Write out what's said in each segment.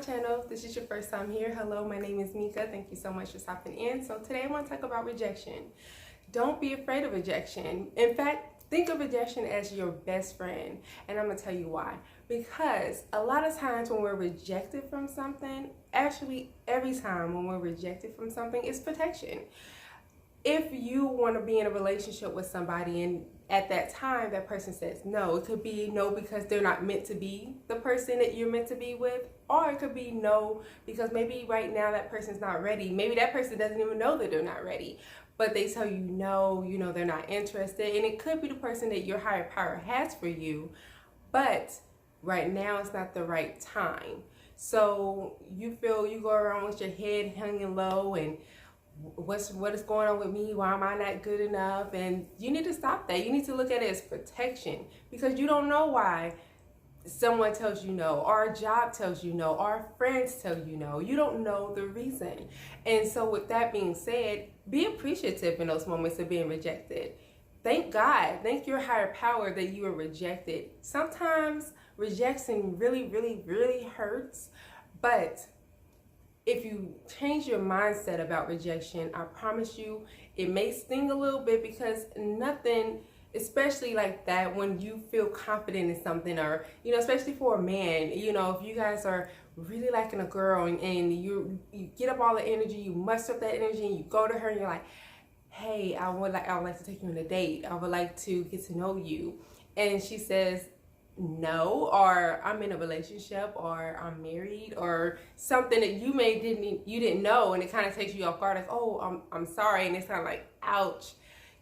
channel. If this is your first time here, hello, my name is Mika. Thank you so much for stopping in. So today I want to talk about rejection. Don't be afraid of rejection. In fact, think of rejection as your best friend. And I'm going to tell you why. Because a lot of times when we're rejected from something, actually every time when we're rejected from something, it's protection. If you want to be in a relationship with somebody and at that time that person says no, it could be no because they're not meant to be the person that you're meant to be with, or it could be no because maybe right now that person's not ready. Maybe that person doesn't even know that they're not ready, but they tell you no, they're not interested. And it could be the person that your higher power has for you, but right now it's not the right time. So you feel you go around with your head hanging low and what is going on with me? Why am I not good enough? And you need to stop that. You need to look at it as protection, because you don't know why someone tells you no, or a job tells you no, or friends tell you no. You don't know the reason. And so with that being said, be appreciative in those moments of being rejected. Thank God, thank your higher power that you were rejected. Sometimes rejection really hurts, but if you change your mindset about rejection, I promise you, it may sting a little bit, because nothing, especially like that, when you feel confident in something, or, especially for a man, if you guys are really liking a girl and you get up all the energy, you muster up that energy and you go to her and you're like, hey, I would like to take you on a date. I would like to get to know you. And she says no, or I'm in a relationship, or I'm married, or something that you didn't know, and it kind of takes you off guard, like, oh, I'm sorry. And it's kind of like, ouch.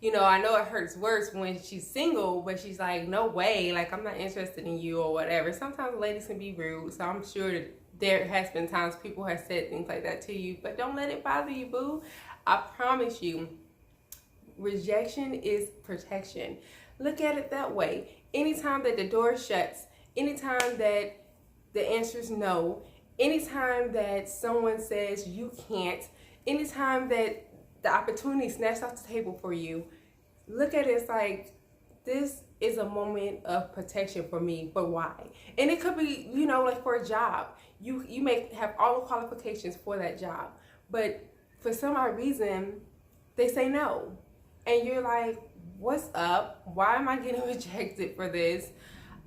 I know it hurts worse when she's single, but she's like, no way, like, I'm not interested in you, or whatever. Sometimes ladies can be rude, so I'm sure that there has been times people have said things like that to you, but don't let it bother you, boo. I promise you, rejection is protection. Look at it that way. Anytime that the door shuts, anytime that the answer is no, anytime that someone says you can't, anytime that the opportunity is snatched off the table for you, look at it as like, this is a moment of protection for me. But why? And it could be, like for a job. You may have all the qualifications for that job, but for some odd reason, they say no. And you're like, what's up? Why am I getting rejected for this?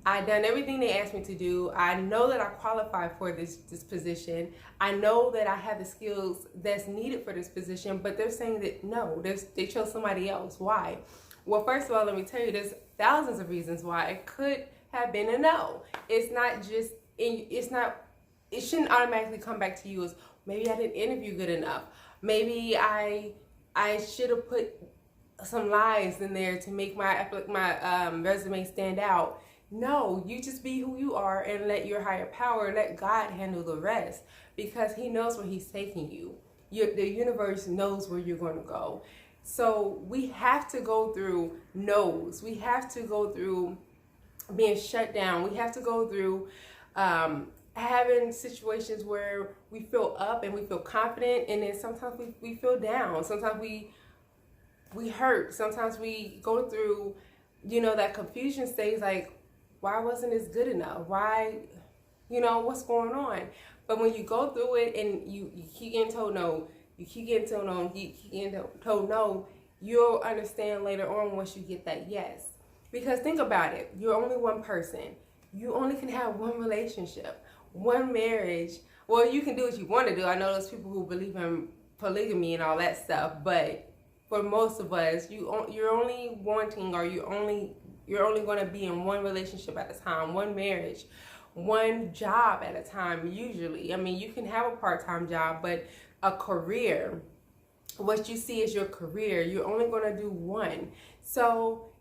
I done everything they asked me to do. I know that I qualify for this position. I know that I have the skills that's needed for this position, but they're saying that no, they chose somebody else. Why? Well, first of all, let me tell you, there's thousands of reasons why it could have been a no. It's not just, it shouldn't automatically come back to you as, maybe I didn't interview good enough. Maybe I should have put some lies in there to make my resume stand out. No, you just be who you are and let your higher power, let God handle the rest, because he knows where he's taking you. The universe knows where you're going to go. So we have to go through no's. We have to go through being shut down. We have to go through having situations where we feel up and we feel confident, and then sometimes we feel down. Sometimes we hurt. Sometimes we go through, that confusion stage, like, why wasn't this good enough? Why, what's going on? But when you go through it and you keep getting told no, you keep getting told no, you keep getting told no, you'll understand later on once you get that yes. Because think about it, you're only one person. You only can have one relationship, one marriage. Well, you can do what you want to do. I know those people who believe in polygamy and all that stuff, but for most of us, you're only wanting, or you're only going to be in one relationship at a time, one marriage, one job at a time, usually. I mean, you can have a part-time job, but a career, what you see as your career, you're only going to do one. So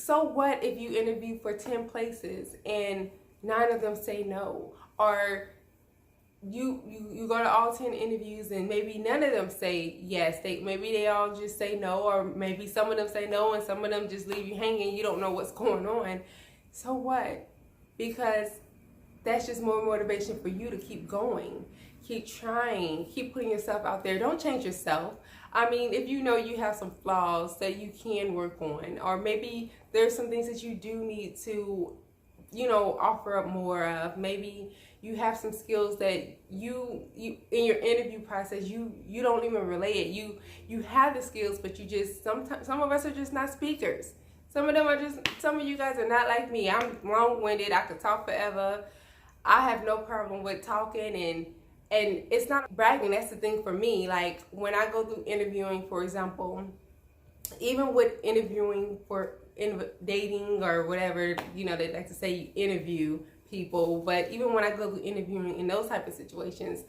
what if you interview for 10 places and 9 of them say no? Or you go to all 10 interviews and maybe none of them say yes. Maybe they all just say no, or maybe some of them say no and some of them just leave you hanging. You don't know what's going on. So what? Because that's just more motivation for you to keep going, keep trying, keep putting yourself out there. Don't change yourself. I mean, if you know you have some flaws that you can work on, or maybe there's some things that you do need to, offer up more of. Maybe you have some skills that you in your interview process you don't even relay it. You have the skills, but you just sometimes some of us are just not speakers. Some of you guys are not like me. I'm long-winded. I could talk forever. I have no problem with talking, and it's not bragging. That's the thing for me. Like when I go through interviewing, for example, even with interviewing for dating or whatever, you know, they like to say you interview people, but even when I go through interviewing in those type of situations,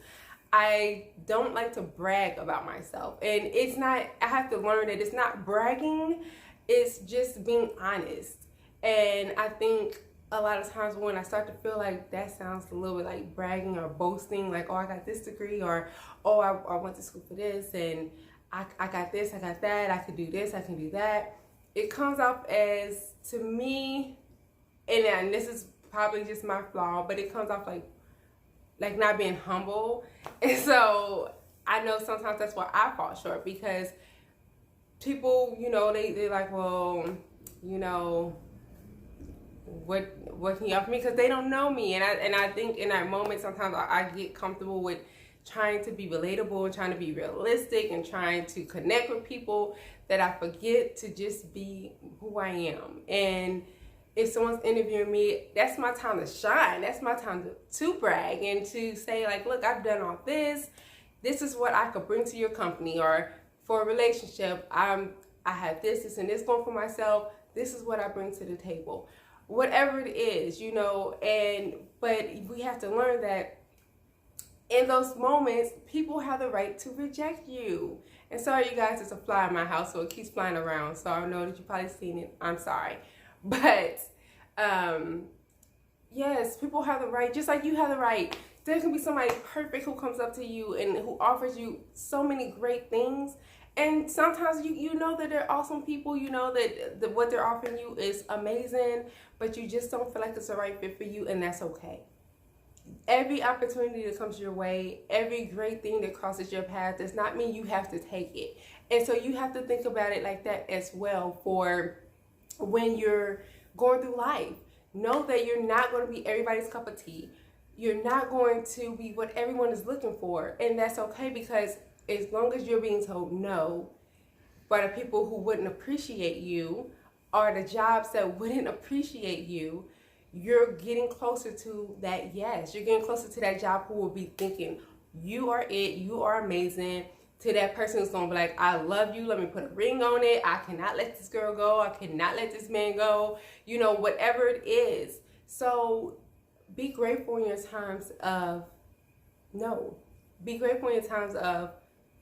I don't like to brag about myself. And it's not, I have to learn that it's not bragging, it's just being honest. And I think a lot of times when I start to feel like that sounds a little bit like bragging or boasting, like, oh, I got this degree, or oh, I went to school for this, and I got this, I got that, I could do this, I can do that. It comes off as, to me, and this is probably just my flaw, but it comes off like not being humble. And so I know sometimes that's why I fall short, because people, you know, they're like, well, you know, what can you offer me? Because they don't know me. And I think in that moment sometimes I get comfortable with trying to be relatable and trying to be realistic and trying to connect with people, that I forget to just be who I am. And if someone's interviewing me, that's my time to shine. That's my time to brag and to say, like, look, I've done all this. This is what I could bring to your company. Or for a relationship, I have this, and this going for myself. This is what I bring to the table. Whatever it is, you know, but we have to learn that in those moments, people have the right to reject you. And sorry, you guys, it's a fly in my house, so it keeps flying around. So I know that you've probably seen it. I'm sorry. But, yes, people have the right, just like you have the right. There can be somebody perfect who comes up to you and who offers you so many great things. And sometimes you know that they're awesome people. You know that what they're offering you is amazing, but you just don't feel like it's the right fit for you, and that's okay. Every opportunity that comes your way, every great thing that crosses your path does not mean you have to take it. And so you have to think about it like that as well for when you're going through life. Know that you're not going to be everybody's cup of tea. You're not going to be what everyone is looking for. And that's okay, because as long as you're being told no by the people who wouldn't appreciate you, or the jobs that wouldn't appreciate you, you're getting closer to that yes. You're getting closer to that job who will be thinking, you are it, you are amazing. To that person who's going to be like, I love you, let me put a ring on it. I cannot let this girl go. I cannot let this man go. You know, whatever it is. So be grateful in your times of no. Be grateful in your times of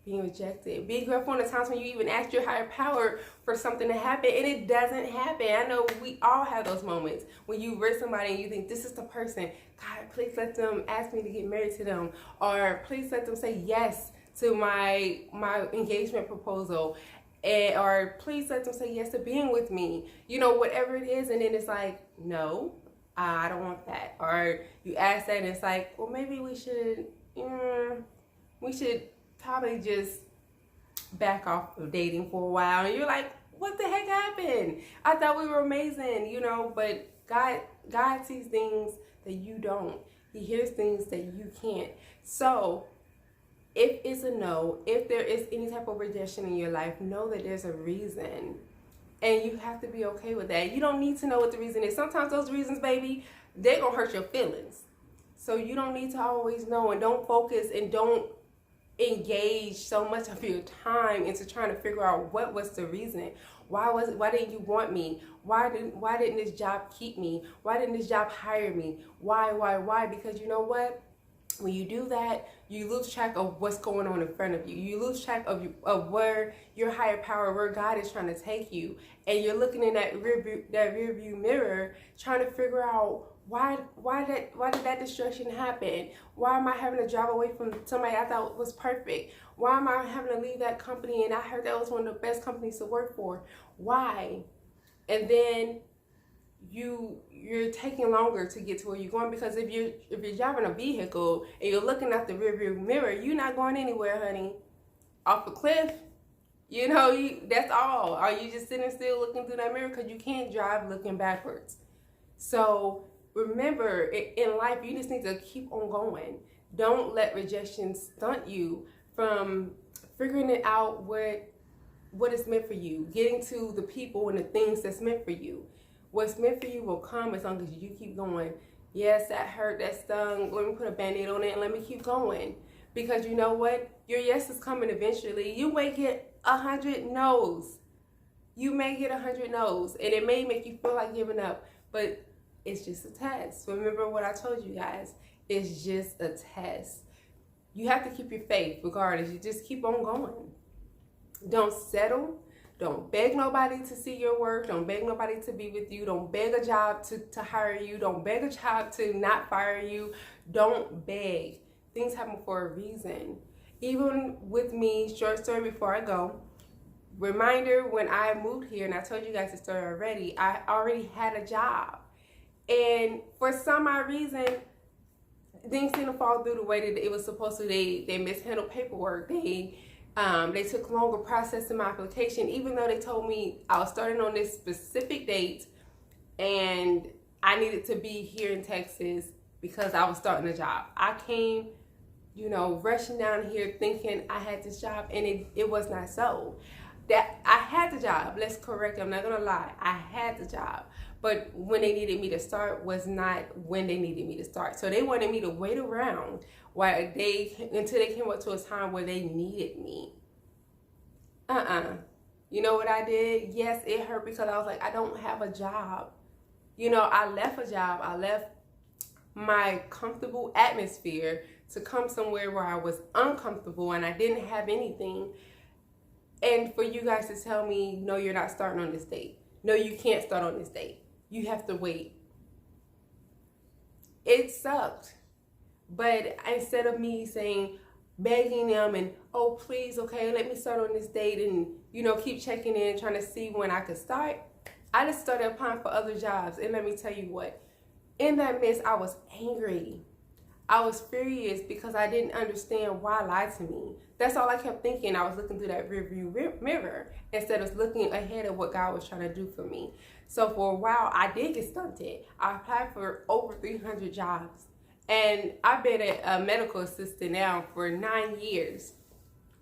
being rejected. Be grateful in the times when you even ask your higher power for something to happen and it doesn't happen. I know we all have those moments when you read somebody and you think, this is the person. God, please let them ask me to get married to them. Or please let them say yes to my engagement proposal. Or please let them say yes to being with me. You know, whatever it is. And then it's like, no, I don't want that. Or you ask that and it's like, well, maybe we should probably just back off of dating for a while. And you're like, what the heck happened? I thought we were amazing, you know, but God sees things that you don't. He hears things that you can't. So if it's a no, if there is any type of rejection in your life, know that there's a reason. And you have to be okay with that. You don't need to know what the reason is. Sometimes those reasons, baby, they're going to hurt your feelings. So you don't need to always know, and don't focus and don't engage so much of your time into trying to figure out what was the reason. Why didn't you want me? Why didn't this job keep me? Why didn't this job hire me? Why? Because you know what? When you do that, you lose track of what's going on in front of you. You lose track of where your higher power, where God is trying to take you. And you're looking in that rear view mirror trying to figure out why did that destruction happen? Why am I having a job away from somebody I thought was perfect? Why am I having to leave that company and I heard that was one of the best companies to work for? Why? And then you're taking longer to get to where you're going, because if you're driving a vehicle and you're looking at the rearview mirror, you're not going anywhere, honey. Off a cliff, you know, that's all. Are you just sitting still looking through that mirror? Because you can't drive looking backwards. So remember, in life, you just need to keep on going. Don't let rejection stunt you from figuring it out what is meant for you, getting to the people and the things that's meant for you. What's meant for you will come as long as you keep going. Yes, that hurt, that stung. Let me put a band-aid on it and let me keep going. Because you know what? Your yes is coming eventually. You may get 100 no's. You may get 100 no's. And it may make you feel like giving up. But it's just a test. Remember what I told you guys. It's just a test. You have to keep your faith regardless. You just keep on going. Don't settle. Don't beg nobody to see your work. Don't beg nobody to be with you. Don't beg a job to hire you. Don't beg a job to not fire you. Don't beg. Things happen for a reason. Even with me, short story before I go, reminder, when I moved here, and I told you guys the story already, I already had a job. And for some odd reason, things didn't fall through the way that it was supposed to. They mishandled paperwork. They took longer processing my application, even though they told me I was starting on this specific date and I needed to be here in Texas because I was starting a job. I came, rushing down here thinking I had this job, and it was not so. That I had the job, let's correct it, I'm not gonna lie, I had the job. But when they needed me to start was not when they needed me to start. So they wanted me to wait around until they came up to a time where they needed me. You know what I did? Yes, it hurt because I was like, I don't have a job. I left a job. I left my comfortable atmosphere to come somewhere where I was uncomfortable and I didn't have anything. And for you guys to tell me, no, you're not starting on this date. No, you can't start on this date. You have to wait. It sucked. But instead of me begging them and, oh, please, okay, let me start on this date and, keep checking in, trying to see when I could start, I just started applying for other jobs. And let me tell you what, in that midst, I was angry. I was furious because I didn't understand why lied to me. That's all I kept thinking. I was looking through that rearview mirror instead of looking ahead of what God was trying to do for me. So for a while, I did get stunted. I applied for over 300 jobs. And I've been a medical assistant now for 9 years.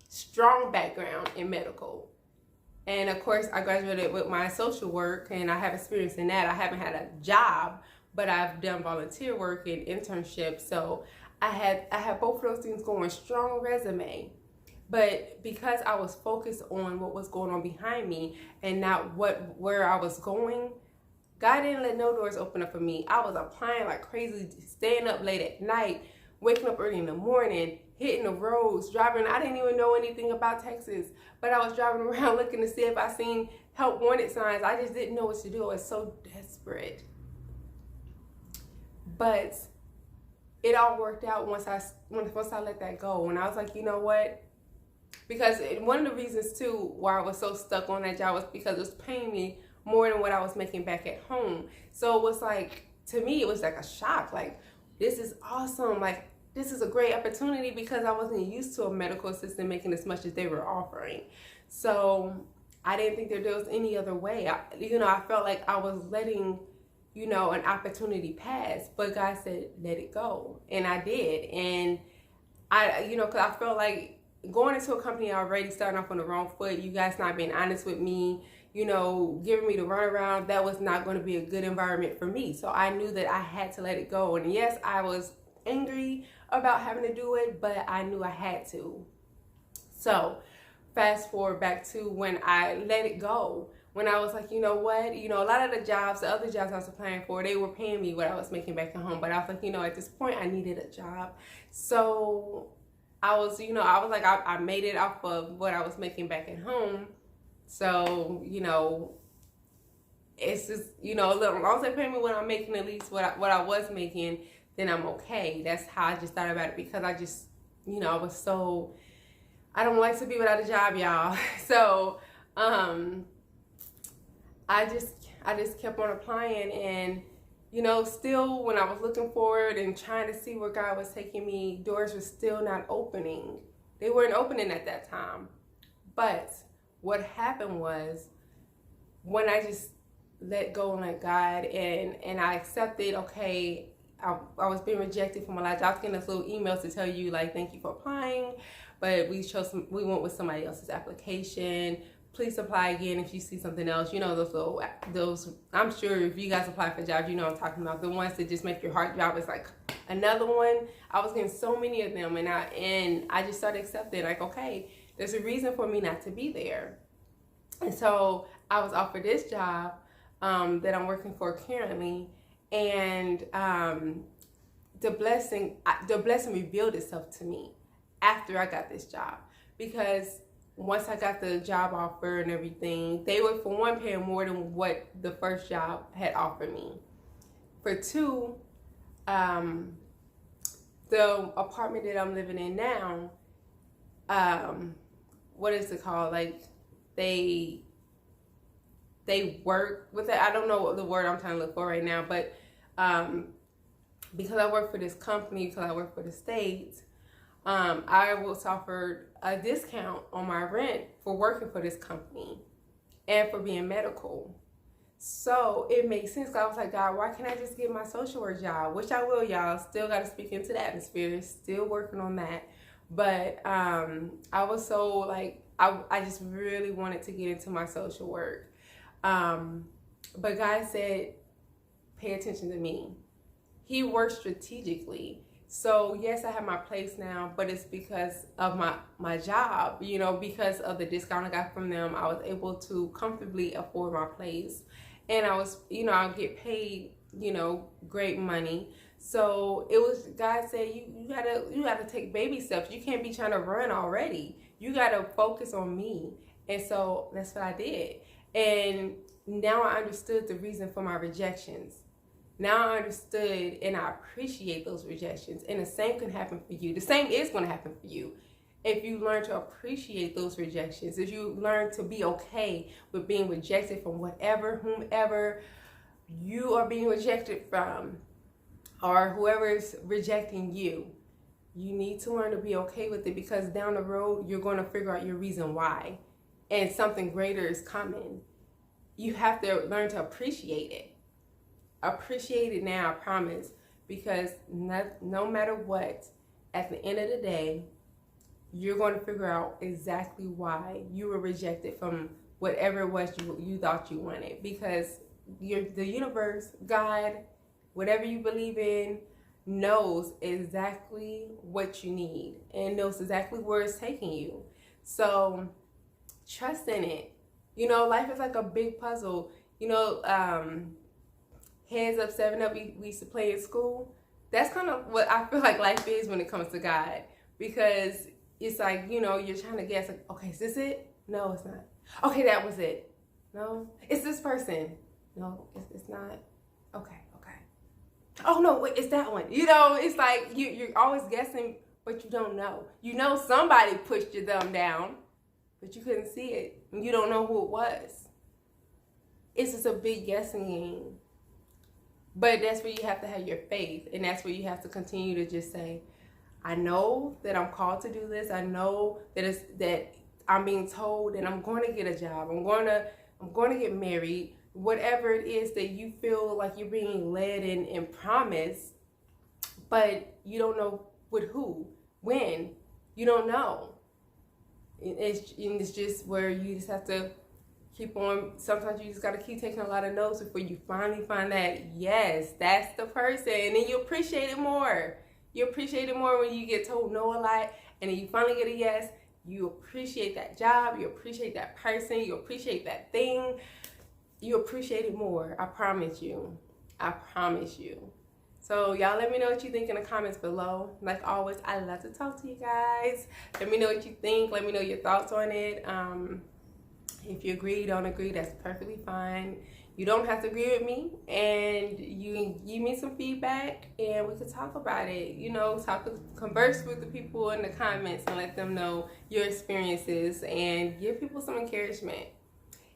Strong background in medical. And of course, I graduated with my social work and I have experience in that. I haven't had a job, but I've done volunteer work and internships. So I had both of those things going, strong resume. But because I was focused on what was going on behind me and not where I was going, God didn't let no doors open up for me. I was applying like crazy, staying up late at night, waking up early in the morning, hitting the roads, driving. I didn't even know anything about Texas, but I was driving around looking to see if I seen help wanted signs. I just didn't know what to do. I was so desperate. But it all worked out once I let that go. And I was like, you know what? Because one of the reasons too why I was so stuck on that job was because it was paying me more than what I was making back at home. So it was like, to me, it was like a shock. Like, this is awesome. Like, this is a great opportunity because I wasn't used to a medical assistant making as much as they were offering. So I didn't think that there was any other way. I felt like I was letting, an opportunity pass. But God said, let it go. And I did. And because I felt like going into a company already starting off on the wrong foot, you guys not being honest with me, giving me the runaround, that was not going to be a good environment for me. So I knew that I had to let it go. And yes, I was angry about having to do it, but I knew I had to. So fast forward back to when I let it go, when I was like, you know what, a lot of the other jobs I was applying for, they were paying me what I was making back at home. But I was like, at this point I needed a job. So I was like, I made it off of what I was making back at home. So, it's just, a little, as long as they pay me what I'm making, at least what I was making, then I'm okay. That's how I just thought about it, because I just, I was so, I don't like to be without a job, y'all. So, I just kept on applying, and, still when I was looking forward and trying to see where God was taking me, doors were still not opening. They weren't opening at that time. But what happened was, when I just let go and let God, and I accepted, okay, I was being rejected from a lot of jobs, getting those little emails to tell you like, thank you for applying, but we went with somebody else's application. Please apply again if you see something else. You know, those, I'm sure if you guys apply for jobs, you know what I'm talking about. The ones that just make your heart drop. It's like another one. I was getting so many of them, and I just started accepting, like, okay, there's a reason for me not to be there. And so I was offered this job that I'm working for currently, and the blessing revealed itself to me after I got this job, because once I got the job offer and everything, they were, for one, paying more than what the first job had offered me. For two, the apartment that I'm living in now, what is it called? Like, they work with it. I don't know what the word I'm trying to look for right now, but because I work for this company, because I work for the state, I was offered a discount on my rent for working for this company and for being medical. So it makes sense. I was like, God, why can't I just get my social work job? Which I will, y'all. Still got to speak into the atmosphere. Still working on that. But I was so like, I just really wanted to get into my social work. But God said, pay attention to me. He works strategically. So yes, I have my place now, but it's because of my job, you know, because of the discount I got from them. I was able to comfortably afford my place, and I was, you know, I'll get paid, you know, great money. So it was, God said, you gotta take baby steps. You can't be trying to run already. You gotta focus on me. And so that's what I did. And now I understood the reason for my rejections. Now I understood, and I appreciate those rejections. And the same can happen for you. The same is going to happen for you. If you learn to appreciate those rejections, if you learn to be okay with being rejected from whomever you are being rejected from, or whoever is rejecting you, you need to learn to be okay with it, because down the road, you're going to figure out your reason why, and something greater is coming. You have to learn to appreciate it. Appreciate it now, I promise, because no matter what, at the end of the day, you're going to figure out exactly why you were rejected from whatever it was you thought you wanted, because the universe, God, whatever you believe in, knows exactly what you need and knows exactly where it's taking you. So trust in it. You know, life is like a big puzzle. You know, Heads Up, 7 Up, we used to play in school. That's kind of what I feel like life is when it comes to God, because it's like, you know, you're trying to guess, like, okay, is this it? No, it's not. Okay, that was it. No, it's this person. No, it's not. Okay. Oh no, wait, it's that one. You know, it's like you're always guessing, but you don't know. You know somebody pushed your thumb down, but you couldn't see it, and you don't know who it was. It's just a big guessing game. But that's where you have to have your faith, and that's where you have to continue to just say, I know that I'm called to do this. I know that I'm being told that I'm going to get a job. I'm going to get married. Whatever it is that you feel like you're being led and promised, but you don't know with who, when, you don't know. It's just where you just have to keep on. Sometimes you just got to keep taking a lot of notes before you finally find that, yes, that's the person. And then you appreciate it more. You appreciate it more when you get told no a lot, and then you finally get a yes. You appreciate that job. You appreciate that person. You appreciate that thing. You appreciate it more. I promise you. I promise you. So y'all let me know what you think in the comments below. Like always, I love to talk to you guys. Let me know what you think. Let me know your thoughts on it. If you agree, don't agree, that's perfectly fine. You don't have to agree with me, and you can give me some feedback, and we can talk about it. You know, converse with the people in the comments and let them know your experiences and give people some encouragement.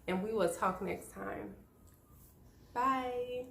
And we will talk next time. Bye.